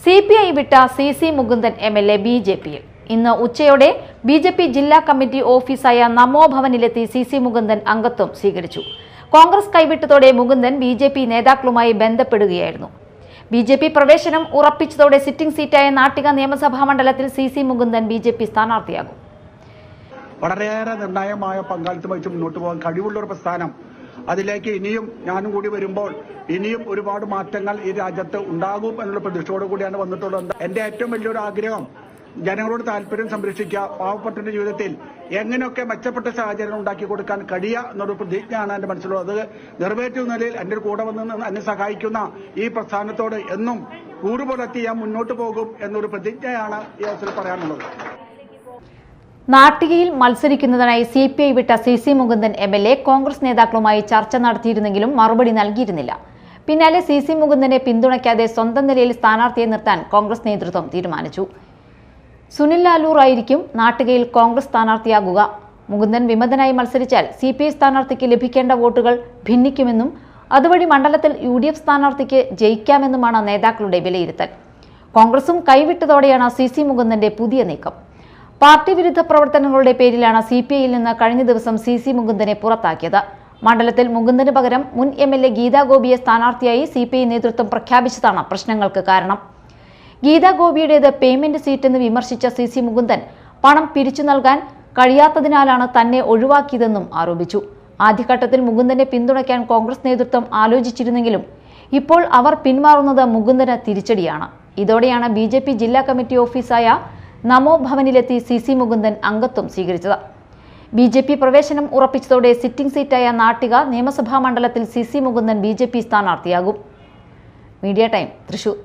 CPI വിട്ട CC Mukundan MLA BJPയിൽ. ഇന്ന് ഉച്ചയോടെ BJP ജില്ലാ കമ്മിറ്റി ഓഫീസായ നമോ ഭവനിലെത്തി CC മുകുന്ദൻ അംഗത്വം സ്വീകരിച്ചു. കോൺഗ്രസ് കൈവിട്ടതോടെ മുകുന്ദൻ BJP നേതാക്കളുമായി ബന്ധപ്പെടുകയായിരുന്നു. BJP പ്രവേശനം ഉറപ്പിച്ചതോടെ സിറ്റിംഗ് സീറ്റായ നാട്ടിക നിയമസഭാ മണ്ഡലത്തിൽ CC മുകുന്ദൻ BJP സ്ഥാനാർത്ഥിയാകും. വളരെയേറെ നിർണായകമായ പങ്കാളിത്തം വഹിച്ച് മുന്നോട്ട് പോകാൻ കഴിവുള്ള ഒരു പ്രസ്ഥാനം. അതിലേക്ക് ഇനിയും ഞാനും കൂടി വരുമ്പോൾ ഇനിയും ഒരുപാട് മാറ്റങ്ങൾ ഈ രാജ്യത്ത് ഉണ്ടാകും എന്നുള്ള പ്രതീക്ഷയോടു കൂടിയാണ് വന്നിട്ടുള്ളത്. എന്റെ ഏറ്റവും വലിയൊരു ആഗ്രഹം ജനങ്ങളോട് താല്പര്യം സംരക്ഷിക്കുക, പാവപ്പെട്ടവരുടെ ജീവിതത്തിൽ എങ്ങനെയൊക്കെ മെച്ചപ്പെട്ട സാഹചര്യം ഉണ്ടാക്കി കൊടുക്കാൻ കഴിയുക എന്നൊരു പ്രതിജ്ഞയാണ് എന്റെ മനസ്സിലുള്ളത്. അത് നിറവേറ്റുന്ന നിലയിൽ എന്റെ കൂടെ വന്ന് എന്നെ സഹായിക്കുന്ന ഈ പ്രസ്ഥാനത്തോട് എന്നും കൂറുപുലർത്തി ഞാൻ മുന്നോട്ട് പോകും എന്നൊരു പ്രതിജ്ഞയാണ് ഈ അവസരത്തിൽ പറയാനുള്ളത്. നാട്ടികയിൽ മത്സരിക്കുന്നതിനായി CPI വിട്ട CC മുകുന്ദൻ MLA കോൺഗ്രസ് നേതാക്കളുമായി ചർച്ച നടത്തിയിരുന്നെങ്കിലും മറുപടി നൽകിയിരുന്നില്ല. പിന്നാലെ CC മുകുന്ദനെ പിന്തുണയ്ക്കാതെ സ്വന്തം നിലയിൽ സ്ഥാനാർത്ഥിയെ നിർത്താൻ കോൺഗ്രസ് നേതൃത്വം തീരുമാനിച്ചു. സുനിൽ ലാലൂർ ആയിരിക്കും നാട്ടികയിൽ കോൺഗ്രസ് സ്ഥാനാർത്ഥിയാകുക. മുകുന്ദൻ വിമതനായി മത്സരിച്ചാൽ CPI സ്ഥാനാർത്ഥിക്ക് ലഭിക്കേണ്ട വോട്ടുകൾ ഭിന്നിക്കുമെന്നും അതുവഴി മണ്ഡലത്തിൽ UDF സ്ഥാനാർത്ഥിക്ക് ജയിക്കാമെന്നുമാണ് നേതാക്കളുടെ വിലയിരുത്തൽ. കോൺഗ്രസും കൈവിട്ടതോടെയാണ് CC മുകുന്ദന്റെ പുതിയ നീക്കം. പാർട്ടി വിരുദ്ധ പ്രവർത്തനങ്ങളുടെ പേരിലാണ് CPIയിൽ നിന്ന് കഴിഞ്ഞ ദിവസം CC മുകുന്ദനെ പുറത്താക്കിയത്. മണ്ഡലത്തിൽ മുകുന്ദന് പകരം മുൻ MLA ഗീതാ ഗോപിയെ സ്ഥാനാർത്ഥിയായി CPI നേതൃത്വം പ്രഖ്യാപിച്ചതാണ് പ്രശ്നങ്ങൾക്ക് കാരണം. ഗീതാ ഗോപിയുടേത് പേയ്മെന്റ് സീറ്റെന്ന് വിമർശിച്ച CC മുകുന്ദൻ പണം പിരിച്ചു നൽകാൻ കഴിയാത്തതിനാലാണ് തന്നെ ഒഴിവാക്കിയതെന്നും ആരോപിച്ചു. ആദ്യഘട്ടത്തിൽ മുകുന്ദനെ പിന്തുണയ്ക്കാൻ കോൺഗ്രസ് നേതൃത്വം ആലോചിച്ചിരുന്നെങ്കിലും ഇപ്പോൾ അവർ പിന്മാറുന്നത് മുകുന്ദന് തിരിച്ചടിയാണ്. ഇതോടെയാണ് BJP ജില്ലാ കമ്മിറ്റി ഓഫീസായ നമോ ഭവനിലെത്തി CC മുകുന്ദൻ അംഗത്വം സ്വീകരിച്ചത്. BJP പ്രവേശനം ഉറപ്പിച്ചതോടെ സിറ്റിംഗ് സീറ്റായ നാട്ടിക നിയമസഭാ മണ്ഡലത്തിൽ CC മുകുന്ദൻ BJP സ്ഥാനാർത്ഥിയാകും. Media time, Thrissur.